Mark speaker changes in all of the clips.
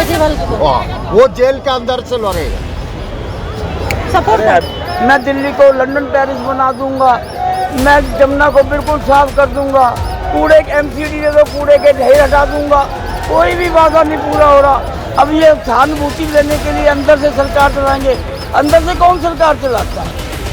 Speaker 1: केजरीवाल को
Speaker 2: वो जेल के अंदर से लड़ेगा।
Speaker 1: सपोर्ट।
Speaker 3: मैं दिल्ली को लंदन पेरिस बना दूंगा, मैं जमुना को बिल्कुल साफ कर दूंगा, कूड़े के एमसीडी दे दो, कूड़े के ढेर हटा दूंगा, कोई भी वादा नहीं पूरा हो रहा। अब ये सहानुभूति लेने के लिए अंदर से सरकार चलाएंगे, अंदर से कौन सरकार चलाता है?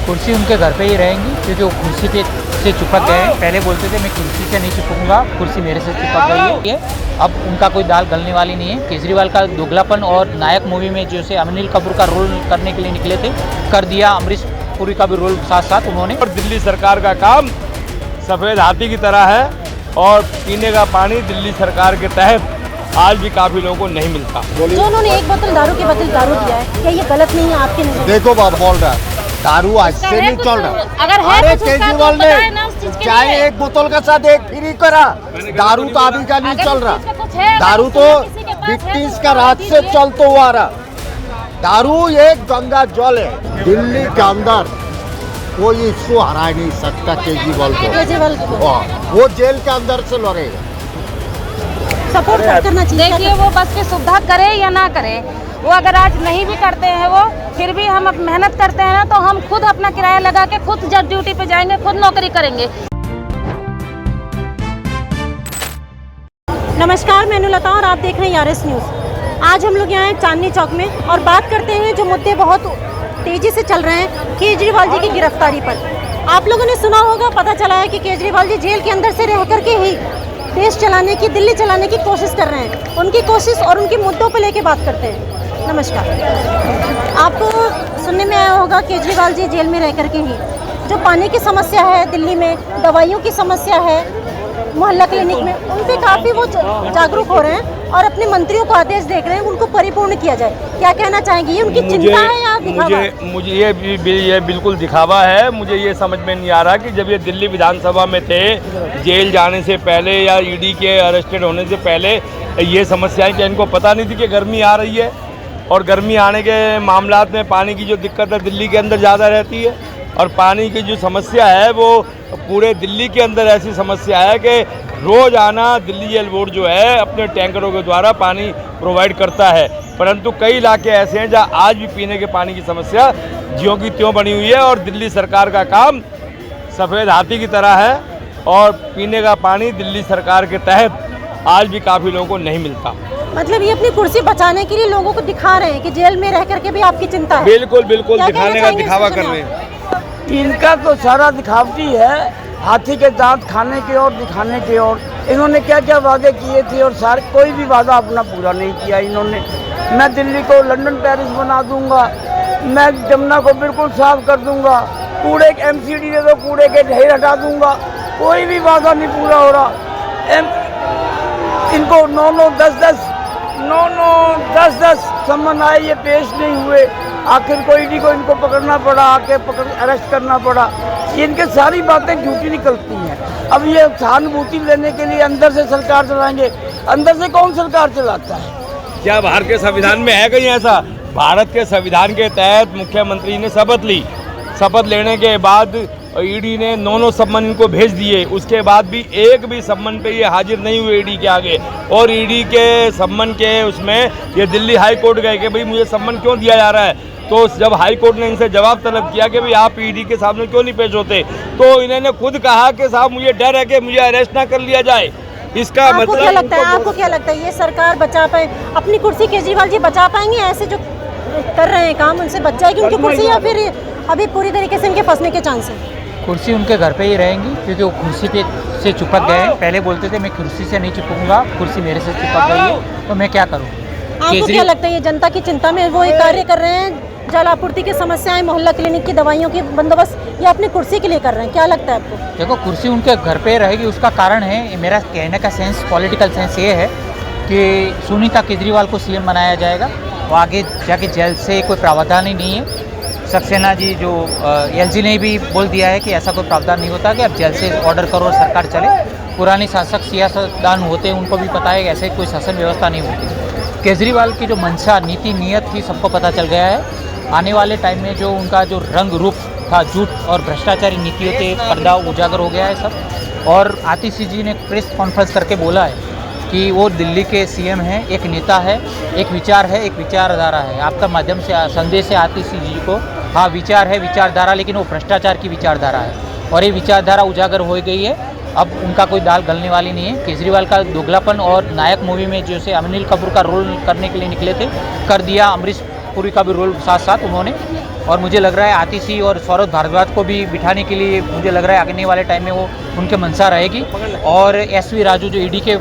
Speaker 4: कुर्सी उनके घर पे ही रहेंगी, क्योंकि वो कुर्सी पे से चिपक गए हैं। पहले बोलते थे मैं कुर्सी से नहीं चिपकूंगा, कुर्सी मेरे से चिपक गई है। अब उनका कोई दाल गलने वाली नहीं है। केजरीवाल का दोगलापन और नायक मूवी में जैसे अनिल कपूर का रोल करने के लिए निकले थे, कर दिया। अमरीश पुरी का भी रोल साथ साथ उन्होंने।
Speaker 5: और दिल्ली सरकार का काम सफ़ेद हाथी की तरह है और पीने का पानी दिल्ली सरकार के तहत आज भी काफ़ी लोगों को नहीं मिलता।
Speaker 1: जो उन्होंने एक बोतल दारू के बदले दारू दिया है, क्या ये गलत नहीं है आपके नजर?
Speaker 2: देखो बात बोल रहा है, दारू ऐसे नहीं चल रहा।
Speaker 1: अगर है
Speaker 2: अरे
Speaker 1: कुछ उसका
Speaker 2: केजरीवाल
Speaker 1: तो बताए ना उस
Speaker 2: ने
Speaker 1: चीज़ के
Speaker 2: चाहे
Speaker 1: लिए।
Speaker 2: एक बोतल का साथ एक फ्री करा, दारू तो अभी का नहीं चल रहा। दारू तो ब्रिटिश का राज से चलता हुआ रहा। दारू एक गंगा जल है। दिल्ली के अंदर कोई इश्यू हरा नहीं सकता केजरीवाल को। वो जेल के अंदर से लड़ेगा।
Speaker 1: सपोर्ट करना चाहिए।
Speaker 6: देखिए वो बस की सुविधा करे या ना करे, वो अगर आज नहीं भी करते हैं वो, फिर भी हम मेहनत करते हैं ना, तो हम खुद अपना किराया लगा के खुद जब ड्यूटी पे जाएंगे, खुद नौकरी करेंगे।
Speaker 1: नमस्कार, मैं अनुलता और आप देख रहे हैं आरएस न्यूज़। आज हम लोग यहाँ हैं चांदनी चौक में और बात करते हैं जो मुद्दे बहुत तेजी से चल रहे हैं केजरीवाल जी की गिरफ्तारी पर। आप लोगों ने सुना होगा, पता चला है कि केजरीवाल जी जेल के अंदर से रह करके ही देश चलाने की, दिल्ली चलाने की कोशिश कर रहे हैं। उनकी कोशिश और उनके मुद्दों पर लेके बात करते हैं। नमस्कार। आपको सुनने में आया होगा केजरीवाल जी जेल में रह करके ही जो पानी की समस्या है दिल्ली में, दवाइयों की समस्या है मोहल्ला क्लिनिक में, उन पे काफ़ी वो जागरूक हो रहे हैं और अपने मंत्रियों को आदेश देख रहे हैं उनको परिपूर्ण किया जाए। क्या कहना चाहेंगे, ये उनकी चिंता है या दिखावा?
Speaker 5: मुझे ये बिल्कुल दिखावा है। मुझे ये समझ में नहीं आ रहा कि जब ये दिल्ली विधानसभा में थे, जेल जाने से पहले या ईडी के अरेस्टेड होने से पहले, ये समस्याएं क्या इनको पता नहीं थी कि गर्मी आ रही है? और गर्मी आने के मामलात में पानी की जो दिक्कत है दिल्ली के अंदर ज़्यादा रहती है, और पानी की जो समस्या है वो पूरे दिल्ली के अंदर ऐसी समस्या है कि रोज़ाना दिल्ली जल बोर्ड जो है अपने टैंकरों के द्वारा पानी प्रोवाइड करता है, परंतु कई इलाके ऐसे हैं जहां आज भी पीने के पानी की समस्या ज्यों की त्यों बनी हुई है। और दिल्ली सरकार का काम सफ़ेद हाथी की तरह है और पीने का पानी दिल्ली सरकार के तहत आज भी काफ़ी लोगों को नहीं मिलता।
Speaker 1: मतलब ये अपनी कुर्सी बचाने के लिए लोगों को दिखा रहे हैं कि जेल में रह करके भी आपकी चिंता है।
Speaker 5: बिल्कुल बिल्कुल
Speaker 1: क्या
Speaker 5: दिखाने
Speaker 1: कहना
Speaker 5: का
Speaker 1: चाहेंगे
Speaker 5: दिखावा
Speaker 1: इस
Speaker 5: कर
Speaker 1: विषय
Speaker 5: रहे
Speaker 1: में
Speaker 5: हैं।
Speaker 3: इनका तो सारा दिखावटी है, हाथी के दांत खाने की और दिखाने की और। इन्होंने क्या क्या वादे किए थे और सारे कोई भी वादा अपना पूरा नहीं किया इन्होंने। मैं दिल्ली को लंदन पेरिस बना दूंगा, मैं जमुना को बिल्कुल साफ कर दूंगा, कूड़े के एमसीडी दे दो, कूड़े के ढेर हटा दूंगा, कोई भी वादा नहीं पूरा हो रहा। इनको 9-10 सम्मन आए, ये पेश नहीं हुए। आखिर को ईडी को इनको पकड़ना पड़ा, आके अरेस्ट करना पड़ा। ये इनके सारी बातें झूठी निकलती हैं। अब ये सहानुभूति लेने के लिए अंदर से सरकार चलाएंगे, अंदर से कौन सरकार चलाता है?
Speaker 5: क्या भारत के संविधान में है कहीं ऐसा? भारत के संविधान के तहत मुख्यमंत्री ने शपथ ली, शपथ लेने के बाद ईडी ने 9 सम्मन इनको भेज दिए, उसके बाद भी एक भी सम्मन पे ये हाजिर नहीं हुए ईडी के आगे। और ईडी के सम्मन के उसमें ये दिल्ली हाई कोर्ट गए कि भाई मुझे सम्मन क्यों दिया जा रहा है। तो जब हाई कोर्ट ने इनसे जवाब तलब किया कि भाई आप ईडी के सामने क्यों नहीं पेश होते, तो इन्होंने खुद कहा कि साहब मुझे डर है कि मुझे अरेस्ट ना कर लिया जाए। इसका
Speaker 1: आपको
Speaker 5: मतलब
Speaker 1: क्या लगता है, आपको क्या लगता है ये सरकार बचा पाए अपनी कुर्सी? केजरीवाल जी बचा पाएंगे ऐसे जो कर रहे हैं काम, उनसे बच जाएगी उनकी कुर्सी या फिर अभी पूरी तरीके से इनके फंसने के चांस हैं?
Speaker 4: कुर्सी उनके घर पे ही रहेंगी, क्योंकि वो कुर्सी पे से चिपक गए हैं। पहले बोलते थे मैं कुर्सी से नहीं चिपकूंगा, कुर्सी मेरे से चिपक गई है, तो मैं क्या करूँ?
Speaker 1: आपको क्या लगता है ये जनता की चिंता में वो एक कार्य कर रहे हैं, जल आपूर्ति की समस्याएं, मोहल्ला क्लिनिक की दवाइयों की बंदोबस्त, या अपनी कुर्सी के लिए कर रहे हैं? क्या लगता है आपको?
Speaker 4: देखो, कुर्सी उनके घर पे रहेगी, उसका कारण है, मेरा कहने का सेंस, पॉलिटिकल सेंस ये है कि सुनीता केजरीवाल को सीएम बनाया जाएगा। वो आगे जाके जेल से कोई प्रावधान ही नहीं है। सक्सेना जी जो एलजी ने भी बोल दिया है कि ऐसा कोई प्रावधान नहीं होता कि आप जेल से ऑर्डर करो और सरकार चले। पुरानी शासक सियासतदान होते हैं, उनको भी पता है कि ऐसे कोई शासन व्यवस्था नहीं होती। केजरीवाल की जो मंशा, नीति, नीयत थी, सबको पता चल गया है। आने वाले टाइम में जो उनका जो रंग रूप था, झूठ और भ्रष्टाचारी नीतियों के पर्दा उजागर हो गया है सब। और आतिशी जी ने प्रेस कॉन्फ्रेंस करके बोला है कि वो दिल्ली के सीएम हैं, एक नेता है, एक विचार है, एक विचारधारा है। आपका माध्यम से संदेश है आतिशी जी को, हाँ विचार है, विचारधारा, लेकिन वो भ्रष्टाचार की विचारधारा है और ये विचारधारा उजागर हो गई है। अब उनका कोई दाल गलने वाली नहीं है। केजरीवाल का दोगलापन और नायक मूवी में जैसे अनिल कपूर का रोल करने के लिए निकले थे, कर दिया, अमरीश पुरी का भी रोल साथ साथ उन्होंने, और मुझे लग रहा है आतिशी और सौरभ भारद्वाज को भी बिठाने के लिए मुझे लग रहा है आने वाले टाइम में वो उनके मंशा रहेगी। और एसवी राजू जो ईडी के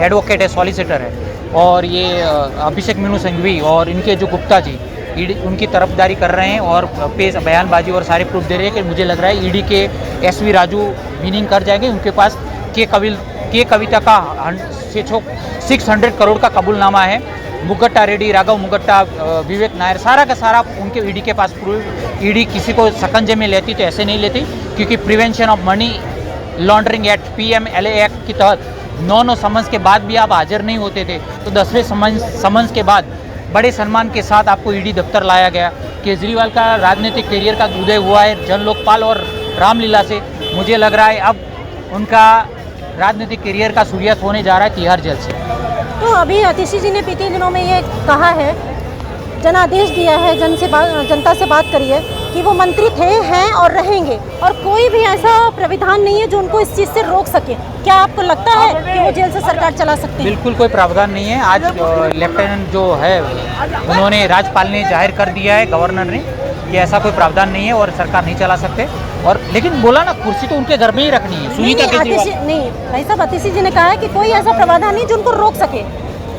Speaker 4: एडवोकेट है, सॉलिसिटर है, और ये अभिषेक मीनू संघवी और इनके जो गुप्ता जी ईडी उनकी तरफदारी कर रहे हैं और पेश बयानबाजी और सारे प्रूफ दे रहे हैं कि मुझे लग रहा है ईडी के एसवी राजू विनिंग कर जाएंगे। उनके पास के कविता का 600 करोड़ का कबूलनामा है, मुगट्टा रेड्डी, राघव मुगट्टा, विवेक नायर, सारा का सारा उनके ईडी के पास प्रूफ। ईडी किसी को शकंजे में लेती तो ऐसे नहीं लेती, क्योंकि prevention of money laundering act PMLA act के तहत 9 समन्स के बाद भी आप हाजिर नहीं होते थे, तो 10वें समन्स के बाद बड़े सम्मान के साथ आपको ईडी दफ्तर लाया गया। केजरीवाल का राजनीतिक करियर का उदय हुआ है जन लोकपाल और रामलीला से। मुझे लग रहा है अब उनका राजनीतिक करियर का सूर्यास्त होने जा रहा है तिहाड़ जेल से।
Speaker 1: तो अभी आतिशी जी ने बीते दिनों में ये कहा है, जनादेश दिया है, जनता से बात करी है कि वो मंत्री थे, हैं और रहेंगे, और कोई भी ऐसा प्राविधान नहीं है जो उनको इस चीज़ से रोक सके। क्या आपको लगता है कि वो जेल से सरकार चला सकते हैं?
Speaker 4: बिल्कुल कोई प्रावधान नहीं है। आज लेफ्टिनेंट जो है उन्होंने, राज्यपाल ने जाहिर कर दिया है, गवर्नर ने, कि ऐसा कोई प्रावधान नहीं है और सरकार नहीं चला सकते। और लेकिन बोला ना, कुर्सी तो उनके घर में ही रखनी है। सुनीता केजरीवाल
Speaker 1: नहीं भाई साहब, आतिशी जी ने कहा है कि कोई ऐसा प्रावधान नहीं जो उनको रोक सके।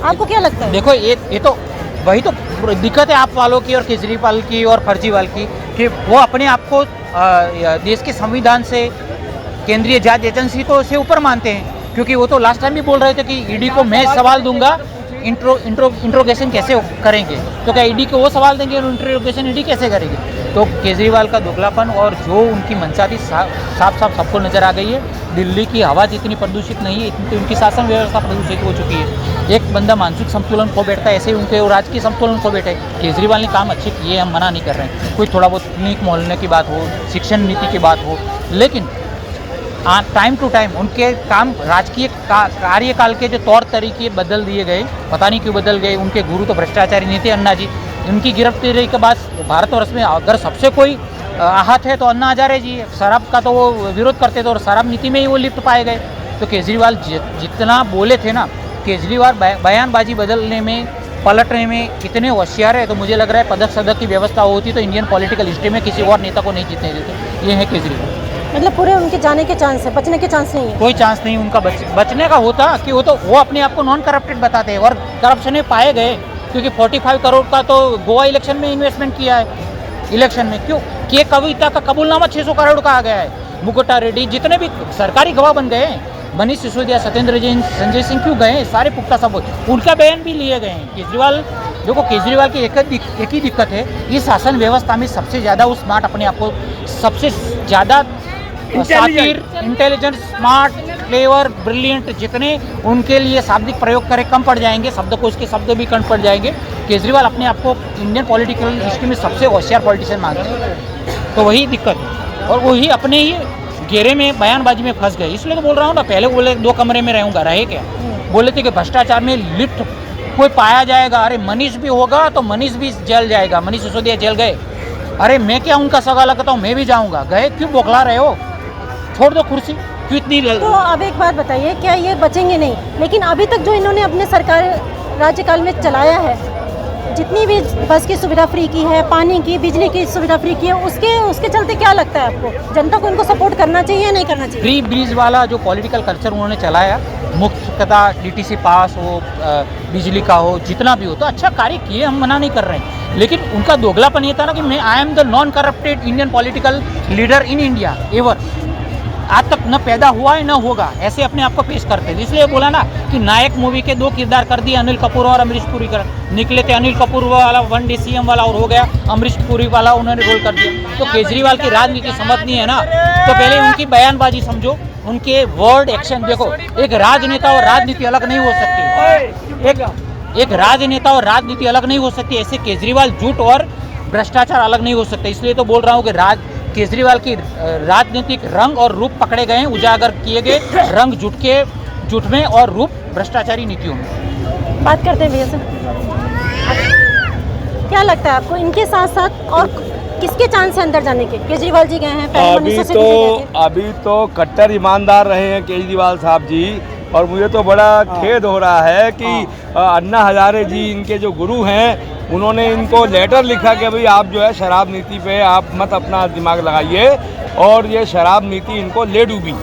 Speaker 1: आपको क्या लगता है?
Speaker 4: देखो ये तो वही तो दिक्कत है आप वालों की और केजरीवाल की और फर्जीवाल की, कि वो अपने आप को देश के संविधान से, केंद्रीय जांच एजेंसी को से ऊपर मानते हैं। क्योंकि वो तो लास्ट टाइम भी बोल रहे थे कि ईडी को मैं सवाल दूंगा, इंट्रोगेशन कैसे करेंगे, तो क्या ईडी को वो सवाल देंगे और इंट्रोगेशन ईडी कैसे करेगी? तो केजरीवाल का दोगलापन और जो उनकी मंशा थी साफ सबको नज़र आ गई है। दिल्ली की हवा जितनी प्रदूषित नहीं है, इतनी उनकी शासन व्यवस्था प्रदूषित हो चुकी है। एक बंदा मानसिक संतुलन खो बैठता है, ऐसे ही उनके राजकीय संतुलन खो बैठे। केजरीवाल ने काम अच्छे किए, हम मना नहीं कर रहे हैं, कोई थोड़ा बहुत क्लिनिक मोहल्ले की बात हो, शिक्षण नीति की बात हो, लेकिन टाइम टू टाइम उनके काम, राजकीय कार्यकाल के जो तौर तरीके बदल दिए गए, पता नहीं क्यों बदल गए। उनके गुरु तो भ्रष्टाचारी नहीं थे, अन्ना जी। उनकी गिरफ्तारी के बाद भारतवर्ष में अगर सबसे कोई आहत है तो अन्ना हजारे जी। शराब का तो वो विरोध करते थे और शराब नीति में ही वो लिप्त पाए गए। तो केजरीवाल जितना बोले थे ना, केजरीवाल बयानबाजी बदलने में, पलटने में इतने होशियार है, तो मुझे लग रहा है पदक सदक की व्यवस्था होती तो इंडियन पॉलिटिकल हिस्ट्री में किसी और नेता को नहीं जीतने देते। ये है केजरीवाल।
Speaker 1: मतलब पूरे उनके जाने के चांस है, बचने के चांस नहीं है?
Speaker 4: कोई चांस नहीं उनका बचने का होता कि वो अपने आप को नॉन करप्टेड बताते हैं और करप्शन में पाए गए, क्योंकि 45 करोड़ का तो गोवा इलेक्शन में इन्वेस्टमेंट किया है। इलेक्शन में क्यों? के कविता का कबूलनामा 600 करोड़ का आ गया है। मुगट्टा रेड्डी, जितने भी सरकारी गवाह बन गए, मनीष सिसोदिया, सत्येंद्र जैन, संजय सिंह क्यों गए? सारे पुख्ता सबूत, उनका बयान भी लिए गए हैं। केजरीवाल, देखो केजरीवाल की एक ही दिक्कत है, इस शासन व्यवस्था में सबसे ज़्यादा वो स्मार्ट, अपने आप को सबसे ज़्यादा इंटेलिजेंट, स्मार्ट, क्लेवर, ब्रिलियंट, जितने उनके लिए शाब्दिक प्रयोग करें कम पड़ जाएंगे, शब्दकोश के शब्द भी कम पड़ जाएंगे। केजरीवाल अपने आप को इंडियन पॉलिटिकल हिस्ट्री में सबसे होशियार पॉलिटिशियन मानते हैं, तो वही दिक्कत है। और वही अपने ही घेरे में बयानबाजी में फंस गए। इसलिए तो बोल रहा हूँ ना, पहले बोले 2 कमरे में रहूँगा, रहे क्या? बोले थे कि भ्रष्टाचार में लिप्त कोई पाया जाएगा, अरे मनीष भी होगा तो मनीष भी जेल जाएगा। मनीष सिसोदिया जेल गए, अरे मैं क्या उनका सगा लगता हूँ, मैं भी जाऊँगा। गए क्यों? बौखला रहे हो, छोड़ दो कुर्सी, क्यों इतनी?
Speaker 1: तो अब एक बात बताइए, क्या ये बचेंगे नहीं? लेकिन अभी तक जो इन्होंने अपने सरकार राज्यकाल में चलाया है, जितनी भी बस की सुविधा फ्री की है, पानी की, बिजली की सुविधा फ्री की है, उसके चलते क्या लगता है आपको, जनता को इनको सपोर्ट करना चाहिए या नहीं करना चाहिए?
Speaker 4: फ्री ब्रीज वाला जो पॉलिटिकल कल्चर उन्होंने चलाया, मुफ्तदा DTC पास हो, बिजली का हो, जितना भी हो, तो अच्छा कार्य किए, हम मना नहीं कर रहे हैं। लेकिन उनका दोगलापन ये था ना कि मैं I am the non corrupted Indian political leader in India ever, आज तक न पैदा हुआ है न होगा, ऐसे अपने आप को पेश करते थे। इसलिए बोला ना कि नायक मूवी के 2 किरदार कर दिए, अनिल कपूर और अमरीश पुरी कर निकले थे। अनिल कपूर वाला 1 डे CM वाला और हो गया, अमरीश पुरी वाला उन्होंने रोल कर दिया। तो केजरीवाल की राजनीति समझनी है ना, तो पहले उनकी बयानबाजी समझो, उनके वर्ड एक्शन देखो। एक राजनेता और राजनीति अलग नहीं हो सकती, एक राजनेता और राजनीति अलग नहीं हो सकती। ऐसे केजरीवाल झूठ और भ्रष्टाचार अलग नहीं हो सकते। इसलिए तो बोल रहा हूँ कि केजरीवाल की राजनीतिक रंग और रूप पकड़े गए हैं, उजागर किए गए रंग झूठ के जुट में और रूप भ्रष्टाचारी नीतियों में।
Speaker 1: बात करते हैं भैया से। क्या लगता है आपको इनके साथ साथ और किसके चांस है अंदर जाने के? केजरीवाल जी गए हैं, पहले मनीषा सिसोदिया गए थे।
Speaker 5: अभी तो कट्टर ईमानदार रहे हैं केजरीवाल साहब जी, और मुझे तो बड़ा खेद हो रहा है कि अन्ना हजारे जी इनके जो गुरु हैं उन्होंने इनको लेटर लिखा कि भाई आप जो है शराब नीति पे आप मत अपना दिमाग लगाइए, और ये शराब नीति इनको ले डूबी।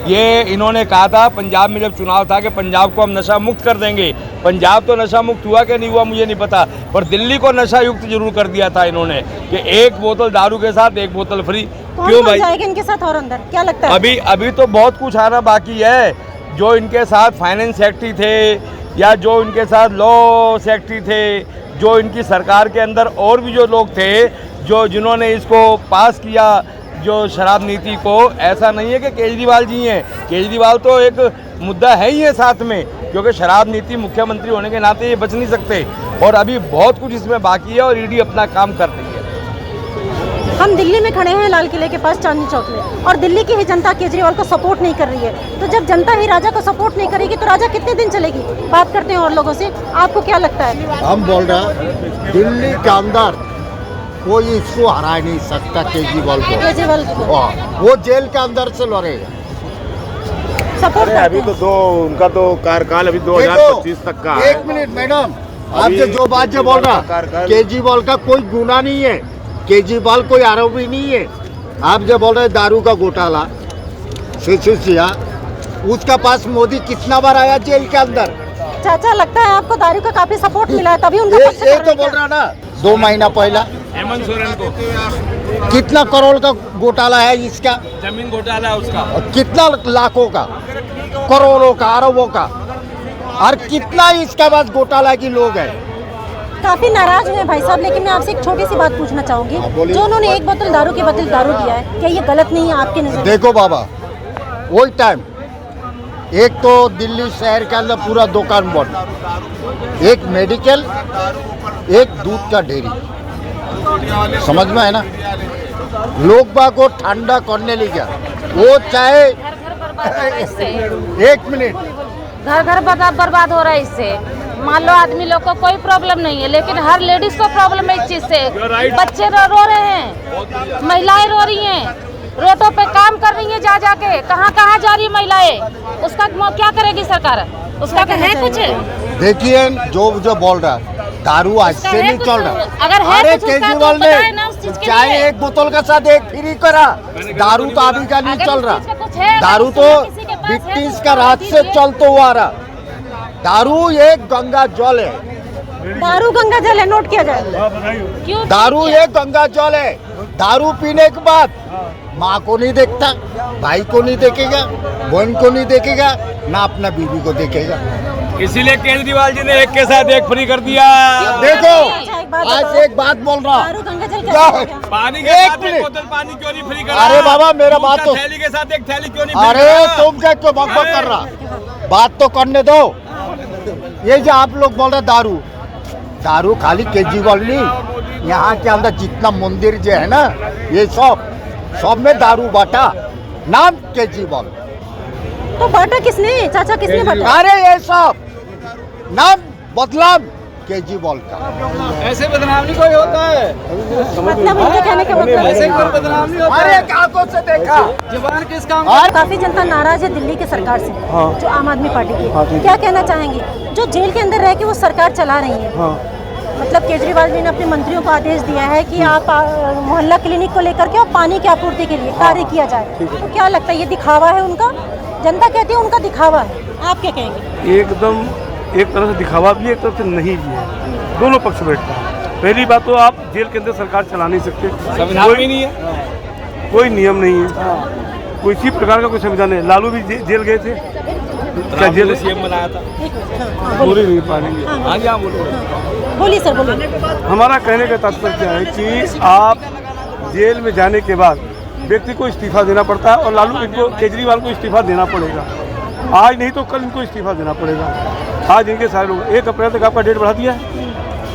Speaker 5: ये इन्होंने कहा था पंजाब में जब चुनाव था कि पंजाब को हम नशा मुक्त कर देंगे। पंजाब तो नशा मुक्त हुआ कि नहीं हुआ मुझे नहीं पता, पर दिल्ली को नशा युक्त जरूर कर दिया था इन्होंने कि एक बोतल दारू के साथ एक बोतल फ्री। क्यों भाई
Speaker 1: जाएगा इनके साथ और अंदर, क्या लगता है?
Speaker 5: अभी तो बहुत कुछ आना बाकी है। जो इनके साथ फाइनेंस सेक्रेटरी थे या जो इनके साथ लॉ सेक्रेटरी थे, जो इनकी सरकार के अंदर और भी जो लोग थे जो जिन्होंने इसको पास किया जो शराब नीति को, ऐसा नहीं है कि केजरीवाल जी हैं। केजरीवाल तो एक मुद्दा है ही है साथ में, क्योंकि शराब नीति मुख्यमंत्री होने के नाते ये बच नहीं सकते, और अभी बहुत कुछ इसमें बाकी है और ईडी अपना काम कर रही है।
Speaker 1: हम दिल्ली में खड़े हैं लाल किले के पास चांदनी चौक में, और दिल्ली की ही जनता केजरीवाल को सपोर्ट नहीं कर रही है। तो जब जनता ही राजा को सपोर्ट नहीं करेगी तो राजा कितने दिन चलेगी? बात करते हैं और लोगों से, आपको क्या लगता है?
Speaker 2: हम बोल रहे हैं दिल्ली के अंदर कोई इसको हरा नहीं सकता केजरीवाल को।
Speaker 1: केजरीवाल
Speaker 2: वो जेल के अंदर से लड़ेगा।
Speaker 1: सपोर्ट
Speaker 7: अभी तो उनका तो कार्यकाल अभी 2025 तक का है।
Speaker 2: एक मिनट मैडम, आप जो बात जो बोल रहा, केजरीवाल का कोई गुना नहीं है, केजरीवाल कोई आरोपी नहीं है। आप जो बोल रहे दारू का घोटाला सिसोदिया, उसका पास मोदी कितना बार आया जेल के अंदर?
Speaker 1: चाचा लगता है आपको दारू का काफी सपोर्ट मिला है, तभी उनका पक्ष
Speaker 2: ये
Speaker 1: कर
Speaker 2: तो
Speaker 1: रहे
Speaker 2: बोल
Speaker 1: हैं
Speaker 2: रहा ना 2 महीना पहला
Speaker 5: हेमंत सोरेन को
Speaker 2: कितना करोड़ का घोटाला है इसका,
Speaker 5: जमीन घोटाला उसका,
Speaker 2: और कितना लाखों का, करोड़ों का, अरबों का, और कितना इसके बाद घोटाला की लोग हैं।
Speaker 1: काफी नाराज हुए भाई साहब, लेकिन मैं आपसे एक छोटी सी बात पूछना चाहूंगी। जो उन्होंने एक बोतल दारू के बदले दारू दिया है, क्या ये गलत नहीं है आपके नजर में?
Speaker 2: देखो बाबा, वही टाइम एक तो दिल्ली शहर के अंदर पूरा दुकान बंद, एक मेडिकल, एक दूध का डेयरी, समझ में है ना। लोग बाग को ठंडा करने लगे, वो चाहे एक मिनट,
Speaker 6: घर घर बर्बाद हो रहा है इससे। मान लो आदमी लोग को कोई प्रॉब्लम नहीं है, लेकिन हर लेडीज को प्रॉब्लम है इस चीज से। बच्चे रो रहे हैं, महिलाएं रो रही हैं, रोडों पे काम कर रही हैं जा जाके, कहाँ कहाँ जा रही है महिलाएं, उसका क्या करेगी सरकार? उसका है कुछ?
Speaker 2: देखिए जो बोल रहा है दारू आज से नहीं चल रहा।
Speaker 6: अगर है
Speaker 2: अरे
Speaker 6: कुछ उसका
Speaker 2: केजरीवाल
Speaker 6: तो बताए ना उस चीज
Speaker 2: ने
Speaker 6: के
Speaker 2: चाहे
Speaker 6: लिए।
Speaker 2: एक बोतल का साथ एक फ्री करा, दारू तो अभी का नहीं
Speaker 6: अगर
Speaker 2: चल
Speaker 6: उस
Speaker 2: रहा।
Speaker 6: चीज का कुछ है,
Speaker 2: दारू
Speaker 6: अगर
Speaker 2: तो
Speaker 6: किसी के पास है
Speaker 2: ब्रिटिश
Speaker 6: तो
Speaker 2: का राज से
Speaker 6: दीजिए।
Speaker 2: चलता हुआ रहा। दारू एक गंगा जल है,
Speaker 1: दारू गंगा जल है, नोट किया जाए।
Speaker 6: क्यों?
Speaker 2: दारू एक गंगा जल है। दारू पीने के बाद माँ को नहीं देखता, भाई को नहीं देखेगा, बहन को नहीं देखेगा, ना अपना बीवी को देखेगा।
Speaker 5: इसीलिए केजरीवाल जी ने एक के साथ एक फ्री कर दिया।
Speaker 2: देखो
Speaker 1: अच्छा, एक बात
Speaker 2: आज
Speaker 1: बताओ।
Speaker 2: एक बात बोल रहा,
Speaker 1: दारू गंगा जल
Speaker 2: क्या
Speaker 1: कैसे
Speaker 2: है?
Speaker 1: हो गया?
Speaker 5: पानी के
Speaker 2: एक
Speaker 5: साथ एक
Speaker 2: मिनट।
Speaker 5: बोतल पानी क्यों नहीं फ्री करा?
Speaker 2: अरे बाबा, मेरा
Speaker 5: दूध
Speaker 2: बात
Speaker 5: का
Speaker 2: तो-
Speaker 5: थैली के साथ एक थैली क्यों नहीं फ्री
Speaker 2: अरे
Speaker 5: करा?
Speaker 2: तुम क्या क्यों बकबक कर रहा, बात तो करने दो। ये जो आप लोग बोल रहे दारू खाली केजरीवाल नहीं, यहाँ के अंदर जितना मंदिर जो है ना, ये सब में दारू बांटा, नाम केजरीवाल।
Speaker 1: तो बांटा किसने चाचा, किसने बांटा?
Speaker 2: अरे ये सब नाम बदलाव केजरीवाल का।
Speaker 5: ऐसे बदनाम नहीं कोई होता है।
Speaker 1: मतलब उनके कहने का मतलब है।
Speaker 5: बदनाम नहीं
Speaker 2: अरे आंखों से देखा।
Speaker 5: जवान किस काम
Speaker 1: और काफी जनता नाराज है दिल्ली की सरकार से, जो आम आदमी पार्टी की है। क्या कहना चाहेंगे जो जेल के अंदर रह के वो सरकार चला रही है? मतलब केजरीवाल जी ने अपने मंत्रियों को आदेश दिया है कि आप मोहल्ला क्लिनिक को लेकर के और पानी की आपूर्ति के लिए कार्य किया जाए। तो क्या लगता है ये दिखावा है उनका? जनता कहती है उनका दिखावा है, आप क्या कहेंगे?
Speaker 7: एकदम एक तरह से दिखावा भी है, एक तरफ से नहीं भी है, दोनों पक्ष बैठता है। पहली बात तो आप जेल के अंदर सरकार चला नहीं सकते,
Speaker 5: संविधान भी नहीं है,
Speaker 7: कोई नियम नहीं है, कोई इसी प्रकार का कोई संविधान नहीं। लालू भी जेल गए थे, क्या जेल
Speaker 5: सीएम बनाया था?
Speaker 7: पूरी नहीं पाएंगे।
Speaker 5: हाँ जी, हाँ बोलो।
Speaker 1: बोलिए सर, बोलिए।
Speaker 7: हमारा कहने का तात्पर्य क्या है कि आप जेल में जाने के बाद व्यक्ति को इस्तीफा देना पड़ता है, और लालू इनको केजरीवाल को इस्तीफा देना पड़ेगा। आज नहीं तो कल इनको इस्तीफा देना पड़ेगा। आज इनके सारे लोग 1 अप्रैल तक आपका डेट बढ़ा दिया है,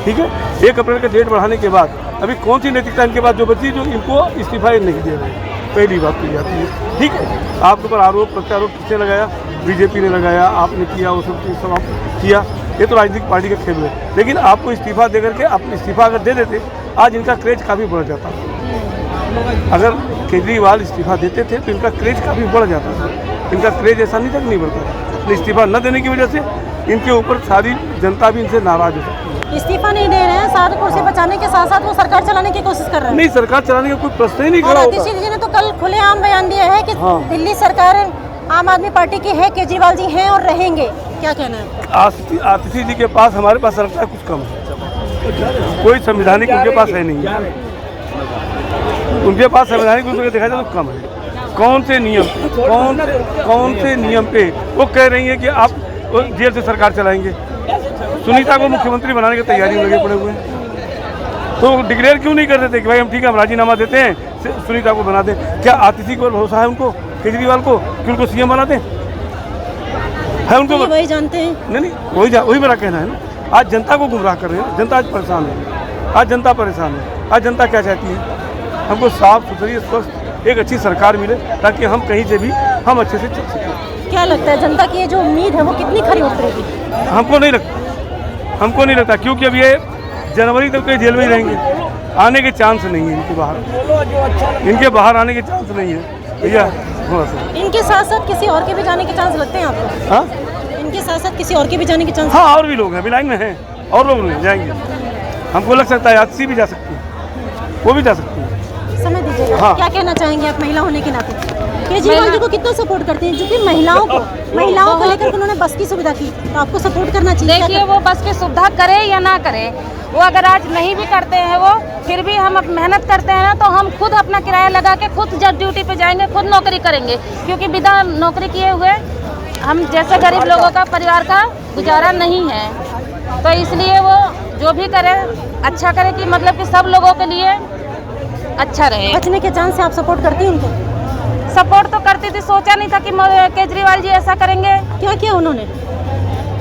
Speaker 7: ठीक है। 1 अप्रैल का डेट बढ़ाने के बाद अभी कौन सी नैतिकता इनके बाद जो बची जो इनको इस्तीफा नहीं दे रहे हैं? पहली बात तो ये आती है, ठीक है। आपके ऊपर आरोप प्रत्यारोप किसने लगाया? बीजेपी ने लगाया, आपने किया, वो सब चीज़ सब आप किया, ये तो राजनीतिक पार्टी का खेल है। लेकिन आपको इस्तीफा दे करके आप इस्तीफा अगर दे देते, आज इनका क्रेज काफ़ी बढ़ जाता। अगर केजरीवाल इस्तीफा देते थे तो इनका क्रेज काफ़ी बढ़ जाता था। इनका क्रेज ऐसा नहीं तक नहीं बढ़ता। इस्तीफा न देने की वजह से इनके ऊपर सारी जनता भी इनसे नाराज हो सकती है।
Speaker 1: इस्तीफा नहीं दे रहे हैं, सारी कुर्सी बचाने के साथ साथ वो सरकार चलाने की कोशिश कर रहे हैं।
Speaker 7: नहीं, सरकार चलाने का कोई प्रश्न ही नहीं
Speaker 1: और
Speaker 7: खड़ा होता।
Speaker 1: आतिशी जी ने तो कल खुलेआम बयान दिया है कि
Speaker 7: हाँ।
Speaker 1: दिल्ली सरकार आम आदमी पार्टी की है, केजरीवाल जी हैं और रहेंगे। क्या कहना है?
Speaker 7: आतिशी जी के पास हमारे पास लगता है कुछ कम है। कोई संवैधानिक उनके पास है नहीं, उनके पास संवैधानिक रूप से देखा जाए तो कम है। कौन से नियम पे वो कह रही है कि आप जेल से सरकार चलाएंगे? सुनीता को मुख्यमंत्री बनाने की तैयारी में लगे पड़े हुए हैं। तो डिक्लेयर क्यों नहीं कर देते कि भाई हम ठीक है, हम राजीनामा देते हैं, सुनीता को बना दें? क्या आतिशी को भरोसा है उनको, केजरीवाल को, कि उनको सीएम बना दें? है उनको?
Speaker 1: वही जानते हैं।
Speaker 7: नहीं, वही मेरा कहना है ना। आज जनता को गुमराह कर रहे हैं, जनता आज परेशान है, आज जनता परेशान है। आज जनता क्या चाहती है? हमको साफ सुथरी स्वस्थ एक अच्छी सरकार मिले ताकि हम कहीं से भी हम अच्छे से चल सकें।
Speaker 1: क्या लगता है जनता की ये जो उम्मीद है वो कितनी खरी उतरेगी?
Speaker 7: हमको नहीं लगता, क्योंकि अब ये जनवरी तक तो जेल में ही रहेंगे। आने के चांस नहीं है इनके बाहर आने के चांस नहीं है भैया। थोड़ा सा
Speaker 1: इनके साथ साथ किसी और के भी जाने के चांस लगते हैं आपको?
Speaker 7: हाँ,
Speaker 1: इनके साथ साथ किसी और के भी जाने के चांस?
Speaker 7: हाँ, और भी लोग हैं, लाइन में हैं, और लोग नहीं जाएंगे। हमको लग सकता है आतिशी भी जा सकती है, वो भी जा सकती है।
Speaker 1: समय दीजिएगा।
Speaker 7: हाँ।
Speaker 1: क्या कहना चाहेंगे आप महिला होने के नाते? केजरीवाल जी को कितना सपोर्ट करते हैं? क्योंकि महिलाओं को लेकर उन्होंने बस की सुविधा की, तो आपको सपोर्ट करना चाहिए।
Speaker 6: देखिए, वो बस की सुविधा करे या ना करे, वो अगर आज नहीं भी करते हैं वो, फिर भी हम मेहनत करते हैं ना, तो हम खुद अपना किराया लगा के खुद जब ड्यूटी पे जाएंगे, खुद नौकरी करेंगे। क्योंकि बिना नौकरी किए हुए हम जैसे गरीब लोगों का परिवार का गुजारा नहीं है। तो इसलिए वो जो भी करे अच्छा करे, कि मतलब कि सब लोगों के लिए अच्छा रहे।
Speaker 1: बचने के चांस से आप सपोर्ट करती हैं उनको?
Speaker 6: सपोर्ट तो करती थी, सोचा नहीं था कि केजरीवाल जी ऐसा करेंगे।
Speaker 1: क्या किया उन्होंने?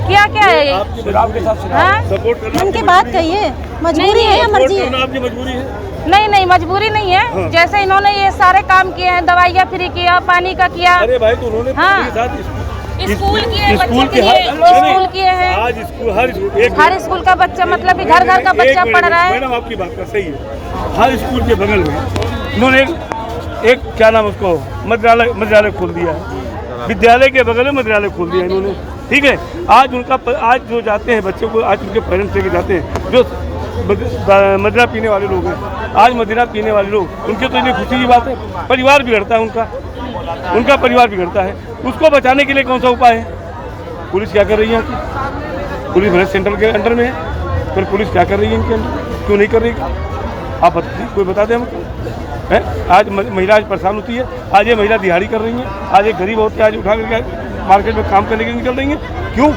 Speaker 6: क्या है ये? हाँ?
Speaker 1: मन की बात कहिए, मजबूरी है या मर्जी है?
Speaker 7: आपकी मजबूरी है?
Speaker 6: नहीं, मजबूरी नहीं है।
Speaker 7: हाँ।
Speaker 6: जैसे इन्होंने ये सारे काम किए हैं, दवाइयाँ फ्री किया, पानी का किया।
Speaker 7: अरे भाई, तो उन्होंने
Speaker 6: हाँ। स्कूल किए, बच्चों के लिए स्कूल किए हैं।
Speaker 7: आज स्कूल
Speaker 6: हर स्कूल का बच्चा, मतलब कि घर का बच्चा पढ़ रहा है।
Speaker 7: मैडम, आपकी बात का सही है। हर स्कूल के बगल में इन्होंने एक क्या नाम उसको मंत्रालय खोल दिया है। विद्यालय के बगल में मंत्रालय खोल दिया इन्होंने। ठीक है, आज जो जाते हैं बच्चों को, आज उनके पेरेंट्स लेके जाते हैं, जो मदिरा पीने वाले लोग हैं, आज मदिरा पीने वाले लोग, उनके तो इतनी खुशी की बात है। परिवार बिगड़ता है उनका परिवार बिगड़ता है। उसको बचाने के लिए कौन सा उपाय है? पुलिस क्या कर रही है? पुलिस भले सेंट्रल के अंडर में है, पर पुलिस क्या कर रही है इनके अंदर? क्यों नहीं कर रही? आप कोई बता दें हमको। है आज महिला आज परेशान होती है। आज ये महिला दिहाड़ी कर रही है, आज एक गरीब औरतें आज उठा करके मार्केट में काम करने के लिए निकल रही हैं। क्यों?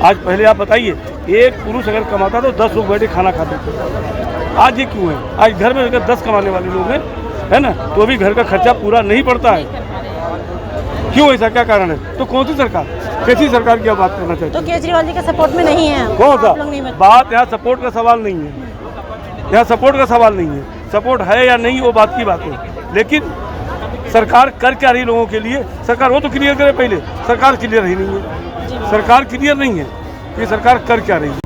Speaker 7: आज पहले आप बताइए, एक पुरुष अगर कमाता तो 10 लोग बैठे खाना खाते थे। आज ये क्यों है? आज घर में अगर 10 कमाने वाले लोग हैं, है ना, तो भी घर का खर्चा पूरा नहीं पड़ता है। क्यों? ऐसा क्या कारण है? तो कौन सी सरकार, कैसी सरकार की आप बात करना चाहते
Speaker 1: तो केजरीवाल जी के सपोर्ट में नहीं है?
Speaker 7: कौन सा
Speaker 1: आप लोग नहीं
Speaker 7: बात? यहाँ सपोर्ट का सवाल नहीं है, यहाँ सपोर्ट का सवाल नहीं है। सपोर्ट है या नहीं वो बात की बात है, लेकिन सरकार कर क्या रही लोगों के लिए? सरकार वो तो क्लियर करे पहले। सरकार क्लियर ही नहीं है, सरकार क्लियर नहीं है कि सरकार कर क्या रही है।